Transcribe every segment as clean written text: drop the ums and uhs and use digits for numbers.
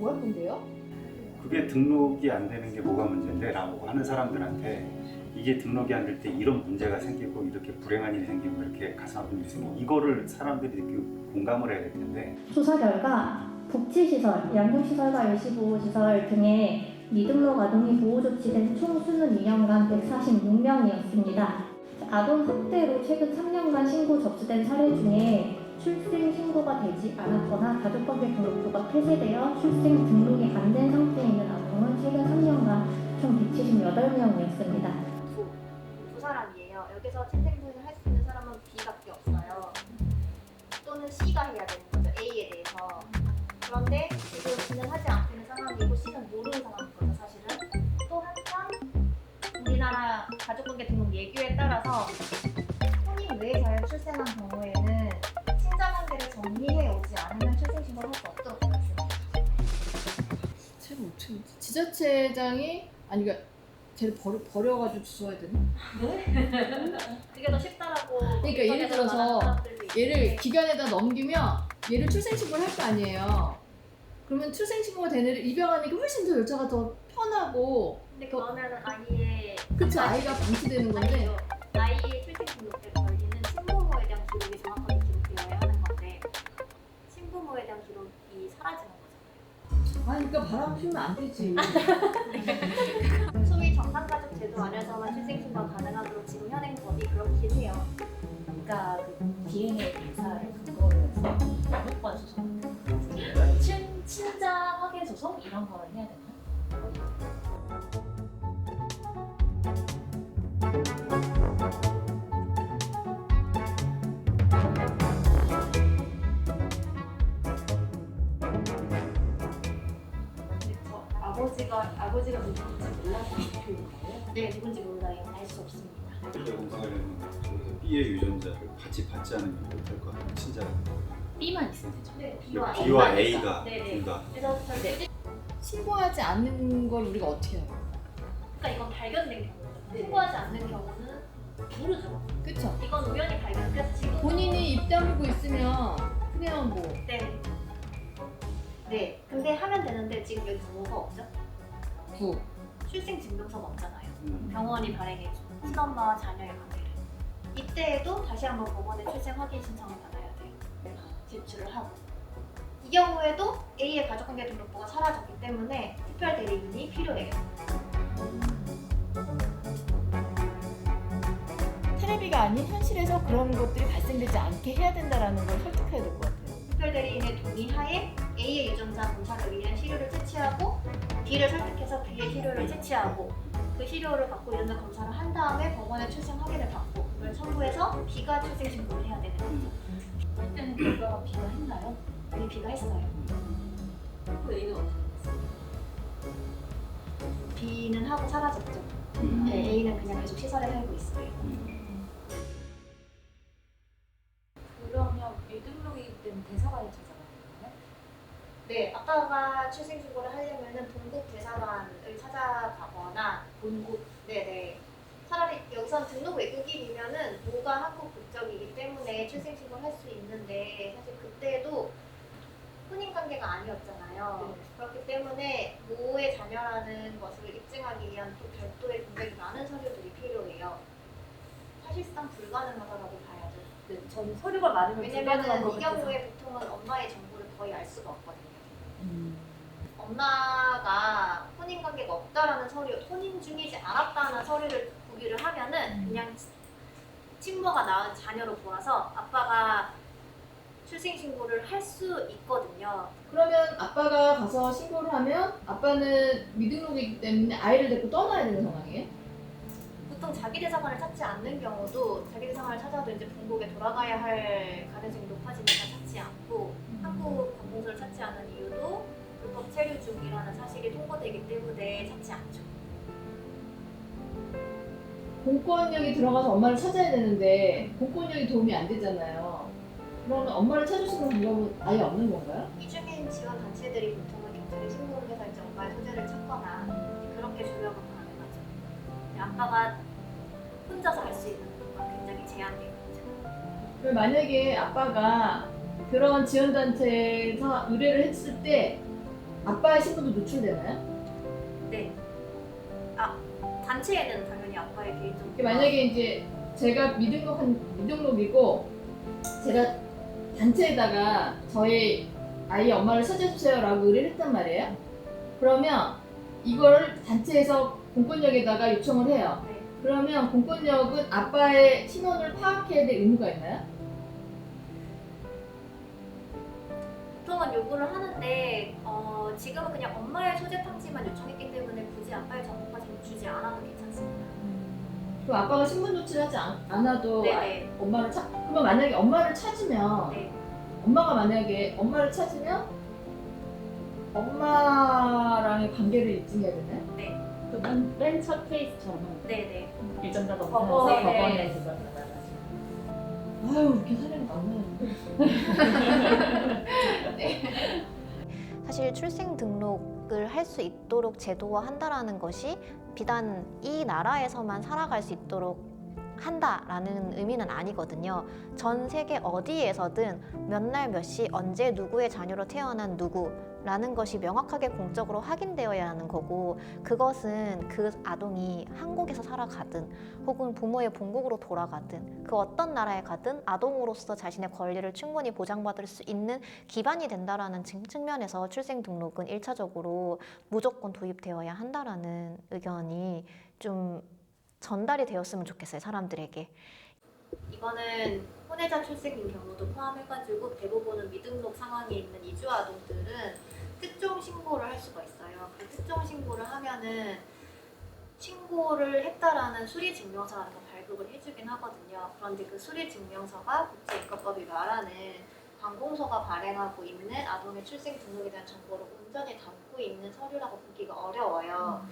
뭐할 건데요? 그게 등록이 안 되는 게 뭐가 문제인데 라고 하는 사람들한테 이게 등록이 안 될 때 이런 문제가 생기고 이렇게 불행한 일이 생기고 이렇게 가슴 아픈 일이 생기고 이거를 사람들이 이렇게 공감을 해야 될 텐데 조사 결과 복지시설, 양육시설과 일시보호시설 등의 미등록 아동이 보호조치된 총 수는 2년간 146명이었습니다. 아동 학대로 최근 3년간 신고 접수된 사례 중에 출생 신고가 되지 않았거나 가족관계 등록부가 폐쇄되어 출생 등록이 안 된 상태에 있는 아동은 최근 3년간 총 178명이었습니다. 두 사람이에요. 여기서 채택부인을 할 수 있는 사람은 B밖에 없어요. 또는 C가 해야 되는 거죠. A에 대해서. 그런데 지금 B는 하지 않고 있는 상황이고 C는 모르는 상황인 거죠. 사실은. 또 한편 우리나라 가족관계 등록 예규에 따라서 혼인 외에 자연 출생한 경우에는 친자관계를 정리해 오지 않으면 출생신고를 할 수 없도록 되어 있습니다. 제가 어떻게 지자체장이 아니 그러니까 쟤를 버려가지고 주워야 되나? 그게 더 쉽다라고. 그러니까 예를 들어서 얘를 기간에다 넘기면 얘를 출생신고를 할 거 아니에요. 그러면 출생신고가 되는 애를 입양하니까 훨씬 더 여자가 더 편하고 근데 그러면은 아이의 그쵸 아이가 방치되는 건데 아니죠. 아이의 출생등록에 걸리는 친부모에 대한 기록이 정확하게 기록되어야 하는 건데 친부모에 대한 기록이 사라지는 거잖아요. 아니 그러니까 바람 피우면 안 되지. 소위 정상가족 제도 안에서만 출생신고가 가능하도록 지금 현행 법이 그렇긴 해요. 그러니까 그 DNA 검사를 근거로 해서 양육권 소송, 친자 확인 소송 이런 걸 해야 되나? 근데 아버지가 누군지 몰라서 표현인 거예요? 네, 누군지 몰라요. 알 수 없습니다. 검사가 되면 저기서 B의 유전자를 같이 받지 않으면 못할 거 아니에요 친자가 B만 있으면 되죠. 네, B와 A가 네네. 둘 다 그래서 절대 신고하지 않는 걸 우리가 어떻게 해요? 그러니까 이건 발견된 경우죠. 신고하지 않는 경우는 모르죠. 그쵸? 이건 우연히 발견. 그래서 지금 본인이 입 다물고 있으면 그냥 뭐 네. 네. 근데 하면 되는데 지금 여기 뭐가 없죠? 구. 출생증명서가 없잖아요. 병원이 발행해준 친엄마와 자녀의 관계를. 이때에도 다시 한번 법원에 출생 확인 신청을 받아야 돼요. 제출을 하고. 이 경우에도 A의 가족관계 등록부가 사라졌기 때문에 특별 대리인이 필요해요. 테레비가 아닌 현실에서 그런 것들이 발생되지 않게 해야 된다라는 걸 설득해야 될 것 같아요. 특별 대리인의 동의하에 A의 유전자 검사를 위한 시료를 채취하고 B를 설득해서 B의 시료를 채취하고 그 시료를 갖고 유전자 검사를 한 다음에 법원에 출생 확인을 받고 그걸 첨부해서 B가 출생 신고를 해야 되는 거죠. 그때는 결과가 B가 했나요? 이미 B가 했어요. 그 A는 어떻게 됐어요? B는 하고 사라졌죠. 네, A는 그냥 계속 시설에 살고 있어요. 그러면 미등록이기 때문에 대사관을 찾아가는 건가요? 네, 아빠가 출생 신고를 하려면은 동국 대사관을 찾아가거나 본국 네네. 차라리 여기선 등록 외국인이면은 모가 한국 국적이기 때문에 출생 신고를 할 수 있는데 사실 그때도 혼인 관계가 아니었잖아요. 네. 그렇기 때문에 모의 자녀라는 것을 입증하기 위한 또 별도의 굉장히 많은 서류들이 필요해요. 사실상 불가능하다고 봐야죠. 네, 저는 서류가 많으면 불가능한 왜냐면은 것 이 같아서. 경우에 보통은 엄마의 정보를 거의 알 수가 없거든요. 엄마가 혼인 관계가 없다라는 서류, 혼인 중이지 않았다는 서류를 구비를 하면은 그냥 친모가 낳은 자녀로 보아서 아빠가 출생 신고를 할 수 있거든요. 그러면 아빠가 가서 신고를 하면 아빠는 미등록이기 때문에 아이를 데리고 떠나야 되는 상황이에요? 보통 자기 대사관을 찾지 않는 경우도 자기 대사관을 찾아도 이제 본국에 돌아가야 할 가능성이 높아지니까 찾지 않고 한국 관공서를 찾지 않은 이유도 불법 체류 중이라는 사실이 통보되기 때문에 찾지 않죠. 공권력이 들어가서 엄마를 찾아야 되는데 공권력이 도움이 안 되잖아요. 그러면 엄마를 찾을 수 있는 방법은 아예 없는 건가요? 이주민 지원 단체들이 보통은 경찰에 신고를 해서 이제 엄마의 소재를 찾거나 그렇게 조력은 가능하죠. 근데 아빠가 혼자서 할 수 있는 건 굉장히 제한되어 있죠. 그럼 만약에 아빠가 그런 지원단체에서 의뢰를 했을 때 아빠의 신분도 노출되나요? 네. 단체에는 당연히 아빠의 개인정보. 만약에 이제 제가 미등록이고 제가 단체에다가 저희 아이 엄마를 찾아주세요라고 의뢰를 했단 말이에요. 그러면 이걸 단체에서 공권력에다가 요청을 해요. 네. 그러면 공권력은 아빠의 신원을 파악해야 될 의무가 있나요? 보통은 요구를 하는데 지금은 그냥 엄마의 소재 탐지만 요청했기 때문에 굳이 아빠의 정보까지는 주지 않아도 괜찮습니다. 그럼 아빠가 신분 조치를 하지 않아도 네네. 엄마를 그러면 만약에 엄마를 찾으면 네. 엄마가 만약에 엄마를 찾으면 엄마랑의 관계를 입증해야 되나요? 맨 첫 케이스처럼 네네. 유전자 법원에, 검사에서 네. 법원에 그걸 받아가지고. 아유 이렇게 사례가 많나요? 사실 출생 등록을 할 수 있도록 제도화한다라는 것이 비단 이 나라에서만 살아갈 수 있도록 한다라는 의미는 아니거든요. 전 세계 어디에서든 몇 날 몇 시 언제 누구의 자녀로 태어난 누구라는 것이 명확하게 공적으로 확인되어야 하는 거고, 그것은 그 아동이 한국에서 살아가든 혹은 부모의 본국으로 돌아가든 그 어떤 나라에 가든 아동으로서 자신의 권리를 충분히 보장받을 수 있는 기반이 된다라는 측면에서 출생 등록은 1차적으로 무조건 도입되어야 한다라는 의견이 좀 전달이 되었으면 좋겠어요, 사람들에게. 이거는 혼외자 출생인 경우도 포함해가지고 대부분은 미등록 상황에 있는 이주 아동들은 특종 신고를 할 수가 있어요. 그 특종 신고를 하면은 신고를 했다라는 수리 증명서라는 걸 발급을 해주긴 하거든요. 그런데 그 수리 증명서가 국제인권법이 말하는 관공서가 발행하고 있는 아동의 출생 등록에 대한 정보를 온전히 담고 있는 서류라고 보기가 어려워요.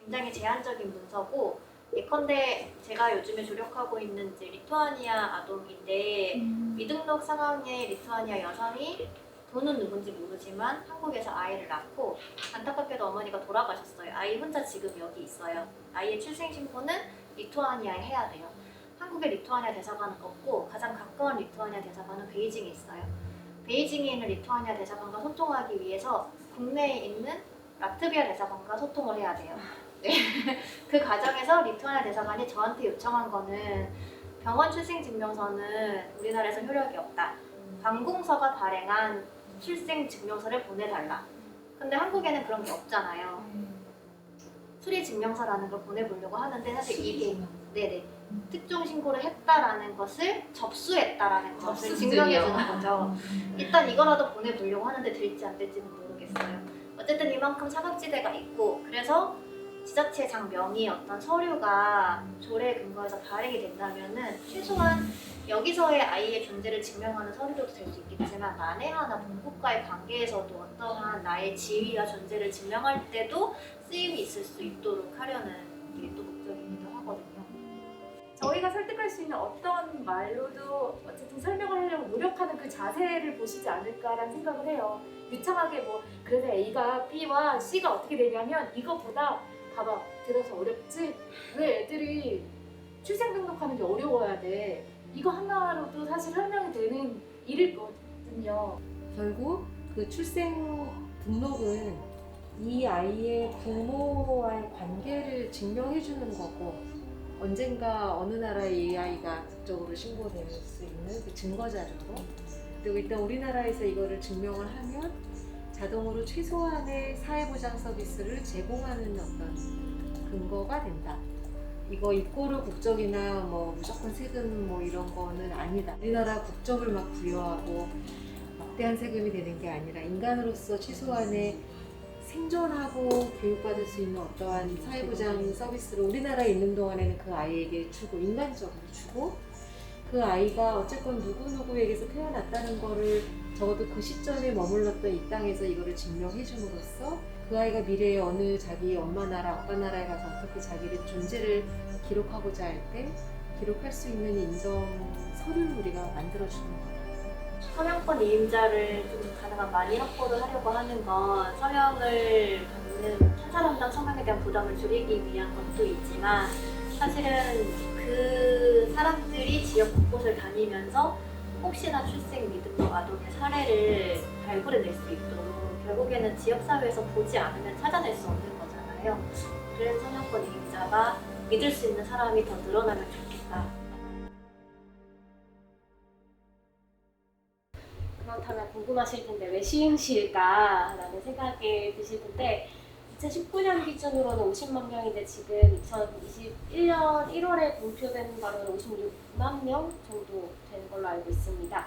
굉장히 제한적인 문서고, 예컨대 제가 요즘에 조력하고 있는 이제 리투아니아 아동인데 미등록 상황의 리투아니아 여성이 본은 누군지 모르지만 한국에서 아이를 낳고 안타깝게도 어머니가 돌아가셨어요. 아이 혼자 지금 여기 있어요. 아이의 출생 신고는 리투아니아에 해야 돼요. 한국에 리투아니아 대사관은 없고 가장 가까운 리투아니아 대사관은 베이징에 있어요. 베이징에 있는 리투아니아 대사관과 소통하기 위해서 국내에 있는 라트비아 대사관과 소통을 해야 돼요. 네. 그 과정에서 리투아니아 대사관이 저한테 요청한 거는 병원 출생 증명서는 우리나라에서 효력이 없다. 관공서가 발행한 출생 증명서를 보내달라. 근데 한국에는 그런 게 없잖아요. 수리 증명서라는 걸 보내보려고 하는데 사실 이게 네네 특종 신고를 했다라는 것을 접수했다라는 것을 증명해주는 거죠. 일단 이거라도 보내보려고 하는데 될지 안 될지는 모르겠어요. 어쨌든 이만큼 사각지대가 있고, 그래서 지자체장 명의 어떤 서류가 조례 근거에서 발행이 된다면은 최소한 여기서의 아이의 존재를 증명하는 서류도 될 수 있겠지만 만에 하나 본국과의 관계에서도 어떠한 나의 지위와 존재를 증명할 때도 쓰임이 있을 수 있도록 하려는 게 또 목적이기도 하거든요. 저희가 설득할 수 있는 어떤 말로도 어쨌든 설명을 하려고 노력하는 그 자세를 보시지 않을까라는 생각을 해요. 유창하게 뭐 그래서 A가 B와 C가 어떻게 되냐면 이것보다 봐봐 들어서 어렵지? 왜 애들이 출생 등록하는 게 어려워야 돼? 이거 하나로도 사실 설명이 되는 일이거든요. 결국 그 출생 등록은 이 아이의 부모와의 관계를 증명해 주는 거고, 언젠가 어느 나라에 이 아이가 국적으로 신고될 수 있는 그 증거 자료로, 그리고 일단 우리나라에서 이거를 증명을 하면 자동으로 최소한의 사회보장 서비스를 제공하는 어떤 근거가 된다. 이거 이꼬르 국적이나 뭐 무조건 세금 뭐 이런 거는 아니다. 우리나라 국적을 막 부여하고 막대한 세금이 되는 게 아니라 인간으로서 최소한의 생존하고 교육받을 수 있는 어떠한 사회보장 서비스를 우리나라에 있는 동안에는 그 아이에게 주고, 인간적으로 주고, 그 아이가 어쨌건 누구누구에게서 태어났다는 거를 적어도 그 시점에 머물렀던 이 땅에서 이거를 증명해 줌으로써 그 아이가 미래에 어느 자기 엄마 나라, 아빠 나라에 가서 어떻게 자기의 존재를 기록하고자 할 때 기록할 수 있는 인정 서류를 우리가 만들어주는 거예요. 서명권 이임자를 좀 가능한 많이 확보를 하려고 하는 건 서명을 받는 한 사람당 서명에 대한 부담을 줄이기 위한 것도 있지만, 사실은 그 사람들이 지역 곳곳을 다니면서 혹시나 출생 미등록 아동의 사례를 발굴해낼 수 있도록 결국에는 지역사회에서 보지 않으면 찾아낼 수 없는 거잖아요. 그래서 서명권 이행자가 믿을 수 있는 사람이 더 늘어나면 좋겠다. 그렇다면 궁금하실 텐데 왜 시흥시일까라는 생각이 드실 텐데 2019년 기준으로는 50만 명인데 지금 2021년 1월에 공표된 바로는 56만 명 정도 되는 걸로 알고 있습니다.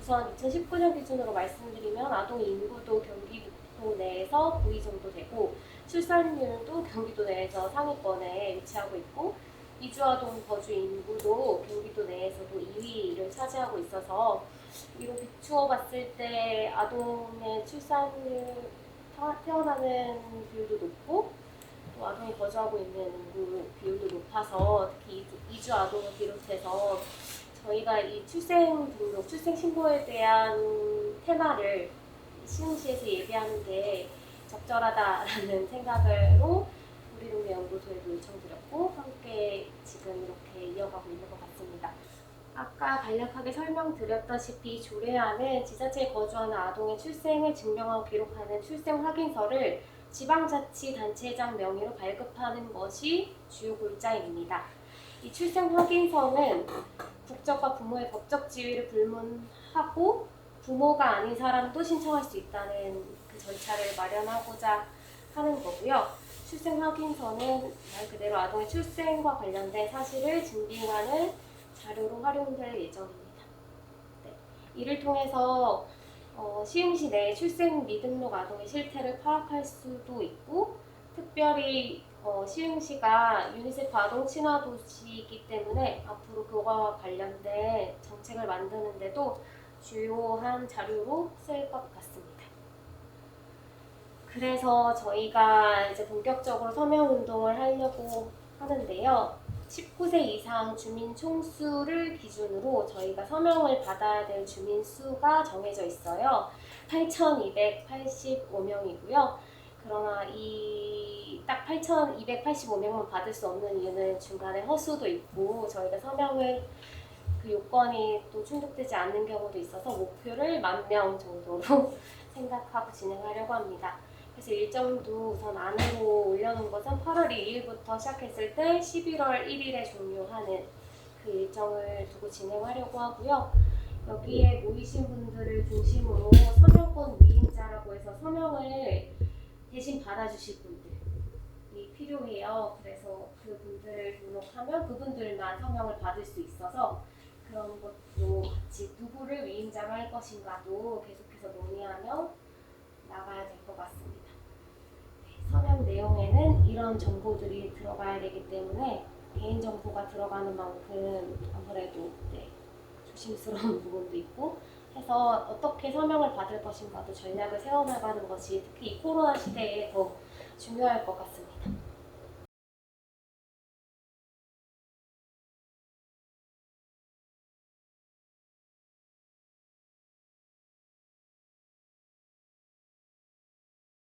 우선 2019년 기준으로 말씀드리면 아동 인구도 경기도 내에서 9위 정도 되고 출산율도 경기도 내에서 상위권에 위치하고 있고 이주아동 거주 인구도 경기도 내에서도 2위를 차지하고 있어서 이로 비추어 봤을 때 아동의 출산율 태어나는 비율도 높고 또 아동이 거주하고 있는 인구 비율도 높아서 특히 이주 아동을 비롯해서 저희가 이 출생 등록, 출생 신고에 대한 테마를 시흥시에서 예비하는 게 적절하다라는 생각으로 우리 동네 연구소에도 요청드렸고 함께 지금 이렇게 이어가고 있는 것 같습니다. 아까 간략하게 설명드렸다시피 조례안은 지자체에 거주하는 아동의 출생을 증명하고 기록하는 출생 확인서를 지방자치단체장 명의로 발급하는 것이 주요 골자입니다. 이 출생 확인서는 국적과 부모의 법적 지위를 불문하고 부모가 아닌 사람도 신청할 수 있다는 그 절차를 마련하고자 하는 거고요. 출생 확인서는 말 그대로 아동의 출생과 관련된 사실을 증빙하는 자료로 활용될 예정입니다. 네. 이를 통해서 시흥시 내 출생 미등록 아동의 실태를 파악할 수도 있고 특별히 시흥시가 유니세프 아동 친화 도시이기 때문에 앞으로 그와 관련된 정책을 만드는데도 주요한 자료로 쓸 것 같습니다. 그래서 저희가 이제 본격적으로 서명 운동을 하려고 하는데요. 19세 이상 주민 총수를 기준으로 저희가 서명을 받아야 될 주민 수가 정해져 있어요. 8,285명이고요. 그러나 이 딱 8,285명만 받을 수 없는 이유는 중간에 허수도 있고 저희가 서명을 그 요건이 또 충족되지 않는 경우도 있어서 목표를 10,000명 정도로 생각하고 진행하려고 합니다. 그래서 일정도 우선 안으로 올려놓은 것은 8월 2일부터 시작했을 때 11월 1일에 종료하는 그 일정을 두고 진행하려고 하고요. 여기에 모이신 분들을 중심으로 서명권 위임자라고 해서 서명을 대신 받아주실 분들이 필요해요. 그래서 그 분들을 등록하면 그분들만 서명을 받을 수 있어서 그런 것도 같이 누구를 위임자로 할 것인가도 계속해서 논의하며 나가야 될 것 같습니다. 서명 내용에는 이런 정보들이 들어가야 되기 때문에 개인정보가 들어가는 만큼 아무래도 조심스러운 부분도 있고 해서 어떻게 서명을 받을 것인가도 전략을 세워나가는 것이 특히 이 코로나 시대에 더 중요할 것 같습니다.